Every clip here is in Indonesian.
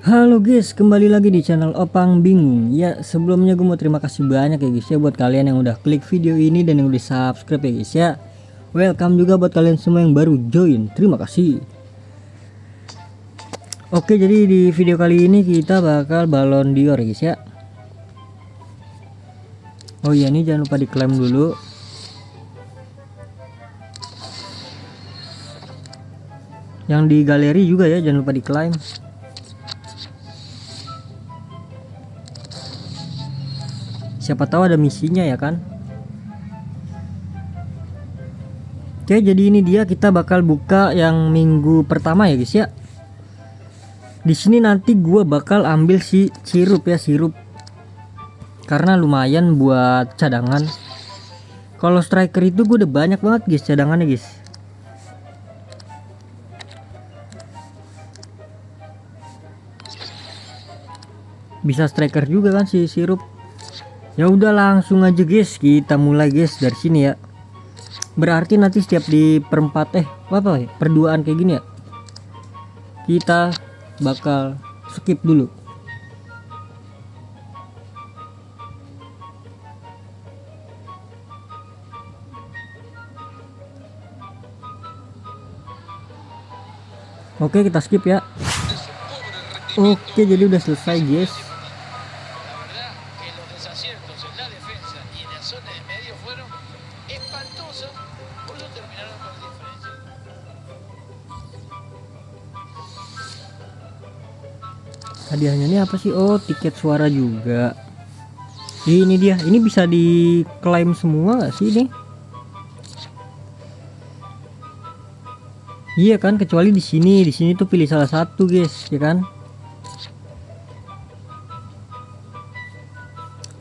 Halo guys, kembali lagi di channel Opang Bingung. Ya, sebelumnya gue mau terima kasih banyak ya guys ya buat kalian yang udah klik video ini dan yang udah subscribe ya guys ya. Welcome juga buat kalian semua yang baru join. Terima kasih. Oke, jadi di video kali ini kita bakal balon Dior ya guys ya. Oh iya, ini jangan lupa diklaim dulu. Yang di galeri juga ya, jangan lupa diklaim. Siapa tahu ada misinya ya kan. Oke, jadi ini dia, kita bakal buka yang minggu pertama ya guys ya. Di sini nanti gua bakal ambil si sirup ya, sirup. Karena lumayan buat cadangan. Kalau striker itu gue udah banyak banget guys cadangannya guys. Bisa striker juga kan si sirup. Ya udah langsung aja guys, kita mulai guys dari sini ya. Berarti nanti setiap di perempat apa ya, perduaan kayak gini ya, kita bakal skip dulu. Oke, kita skip ya. Oke, jadi udah selesai guys. Hadiahnya ini apa sih? Oh, tiket suara juga. Ini dia. Ini bisa diklaim semua nggak sih ini? Iya kan, kecuali di sini. Di sini tuh pilih salah satu guys, ya kan?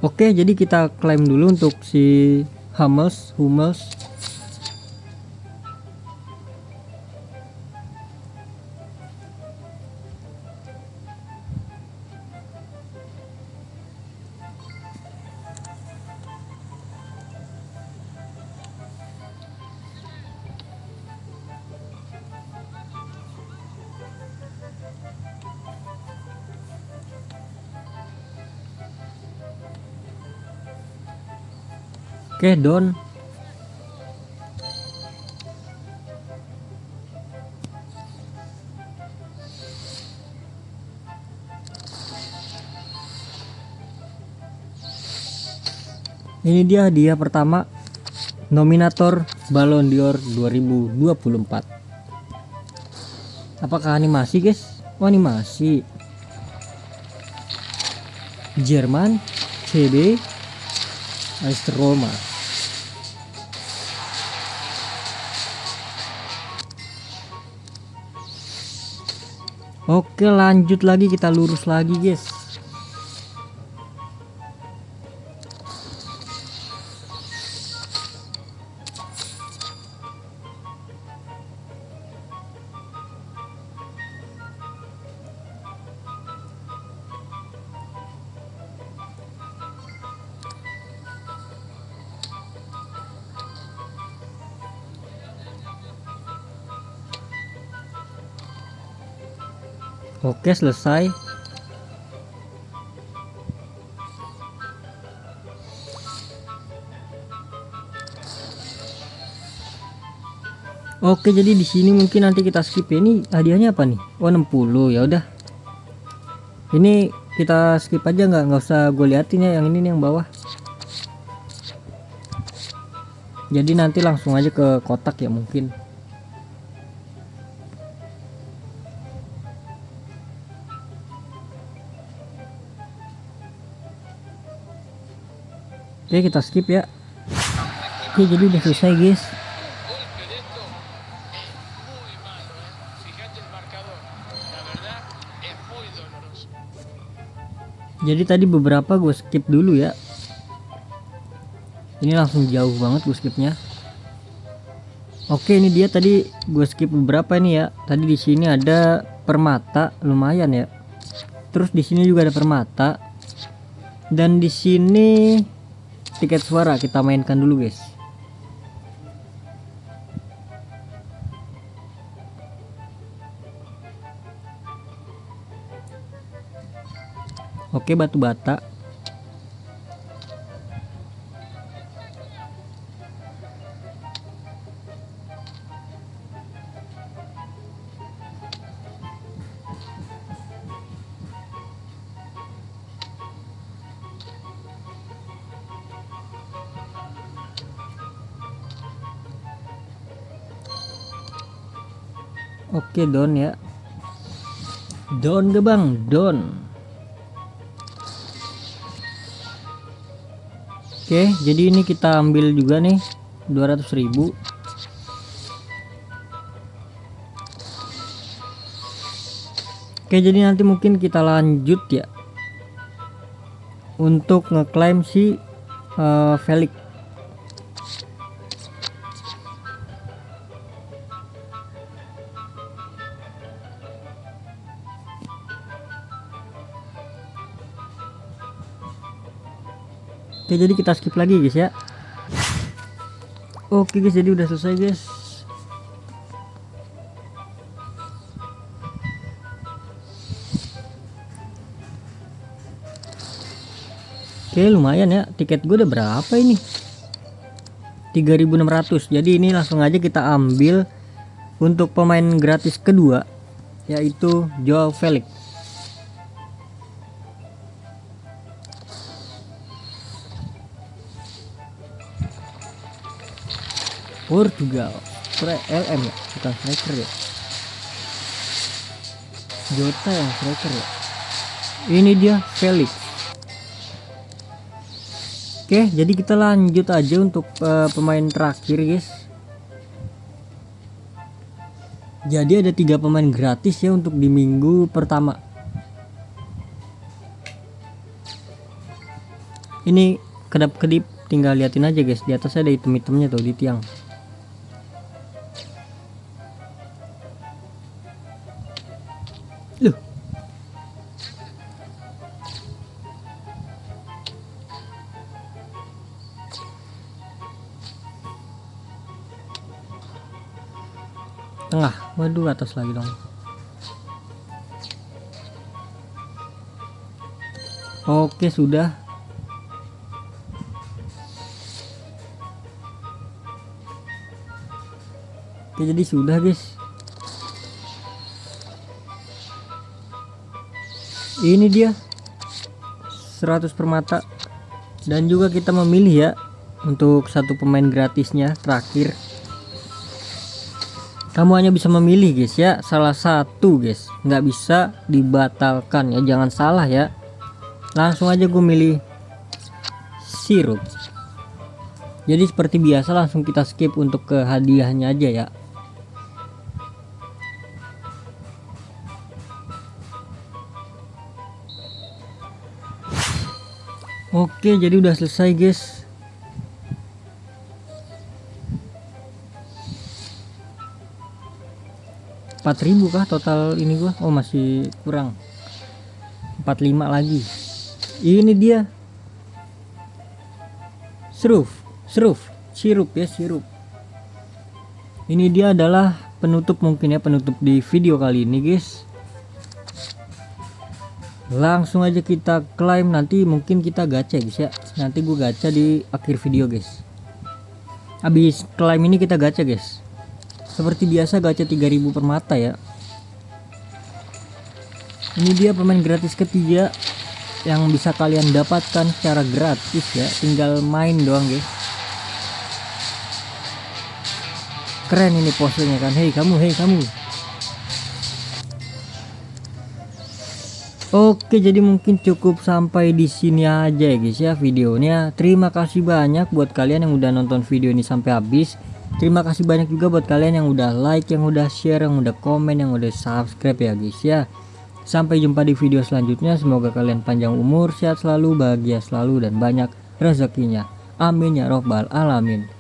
Oke, jadi kita klaim dulu untuk si Hummels. Oke, Don. Ini dia hadiah pertama, nominator Ballon d'Or 2024. Apakah animasi guys? Oh, animasi. Jerman, CB, AS Roma. Oke, lanjut lagi, kita lurus lagi guys. Oke, selesai. Oke, jadi di sini mungkin nanti kita skip ya. Ini hadiahnya apa nih? Oh, 60. Ya udah. Ini kita skip aja, nggak usah gue liatin ya, yang ini nih yang bawah. Jadi nanti langsung aja ke kotak ya mungkin. Oke, kita skip ya. Oke, jadi udah selesai guys. Jadi tadi beberapa gue skip dulu ya. Ini langsung jauh banget gue skipnya. Oke, ini dia tadi gue skip beberapa ini ya. Tadi di sini ada permata, lumayan ya. Terus di sini juga ada permata. Dan di sini tiket suara, kita mainkan dulu guys. Oke, batu bata. Oke, don ya. Don gebang, don. Oke, jadi ini kita ambil juga nih 200.000. Oke, jadi nanti mungkin kita lanjut ya untuk ngeklaim si Felix. Oke, jadi kita skip lagi guys ya. Oke guys, jadi udah selesai guys. Oke, lumayan ya. Tiket gue udah berapa ini? 3.600. Jadi ini langsung aja kita ambil untuk pemain gratis kedua, yaitu Joao Felix. Portugal, LM ya, bukan striker ya. Jota yang striker ya. Ini dia Felix. Oke, jadi kita lanjut aja untuk pemain terakhir guys. Jadi ada 3 pemain gratis ya untuk di minggu pertama. Ini kedap-kedip, tinggal liatin aja guys. Di atas ada item-itemnya tuh di tiang. Loh. Tengah, waduh, atas lagi dong. Oke, sudah. Oke, jadi sudah guys. Ini dia 100 permata. Dan juga kita memilih ya untuk satu pemain gratisnya terakhir. Kamu hanya bisa memilih guys ya, salah satu guys, nggak bisa dibatalkan ya, jangan salah ya. Langsung aja gue milih sirup. Jadi seperti biasa langsung kita skip untuk ke hadiahnya aja ya. Oke, jadi udah selesai guys. Rp4.000 kah total ini gua? Oh, masih kurang. 45 lagi. Ini dia. Sirup ya, sirup. Ini dia adalah penutup mungkin ya, penutup di video kali ini guys. Langsung aja kita klaim, nanti mungkin kita gacha guys ya. Nanti gue gacha di akhir video guys. Habis klaim ini kita gacha guys. Seperti biasa gacha 3.000 permata ya. Ini dia pemain gratis ketiga yang bisa kalian dapatkan secara gratis ya. Tinggal main doang guys. Keren ini posenya kan. Hei kamu. Oke, jadi mungkin cukup sampai di sini aja ya guys ya videonya. Terima kasih banyak buat kalian yang udah nonton video ini sampai habis. Terima kasih banyak juga buat kalian yang udah like, yang udah share, yang udah komen, yang udah subscribe ya guys ya. Sampai jumpa di video selanjutnya. Semoga kalian panjang umur, sehat selalu, bahagia selalu, dan banyak rezekinya. Amin ya robbal alamin.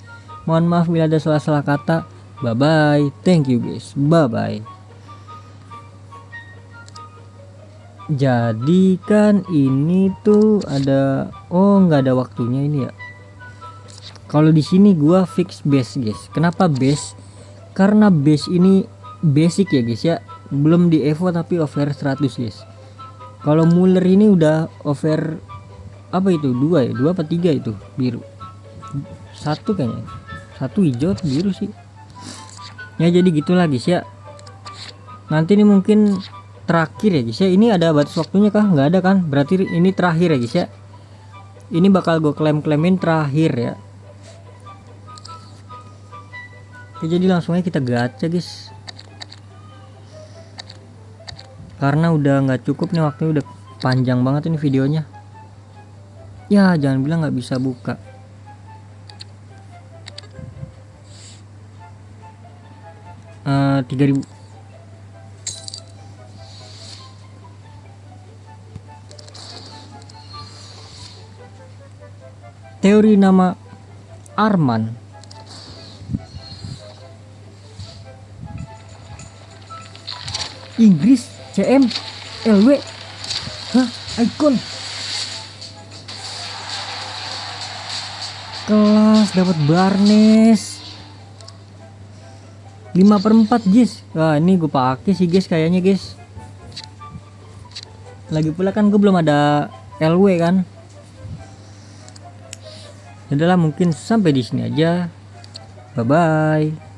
Mohon maaf bila ada salah-salah kata. Bye bye. Thank you guys. Bye bye. Jadi kan ini tuh ada, oh nggak ada waktunya ini ya. Kalau di sini gua fix base guys. Kenapa base? Karena base ini basic ya guys ya, belum di evo tapi over 100 guys. Kalau Muller ini udah over apa itu, 2 ya, 2 apa 3 itu biru, satu kayaknya, satu hijau atau biru sih ya. Jadi gitulah guys ya, nanti ini mungkin terakhir ya guys ya. Ini ada batas waktunya kah? Nggak ada kan, berarti ini terakhir ya guys ya. Ini bakal gue klaim-klaimin terakhir ya. Oke, jadi langsung aja kita gacha guys, karena udah nggak cukup nih waktunya, udah panjang banget ini videonya ya. Jangan bilang nggak bisa buka. Eh, 3000. Teori nama Arman. Inggris, CM, LW. Hah, icon. Kelas dapat Barnes 5/4 guys. Wah, ini gue pakai sih guys kayaknya guys. Lagi pula kan gue belum ada LW kan. Adalah mungkin sampai di sini aja. Bye bye.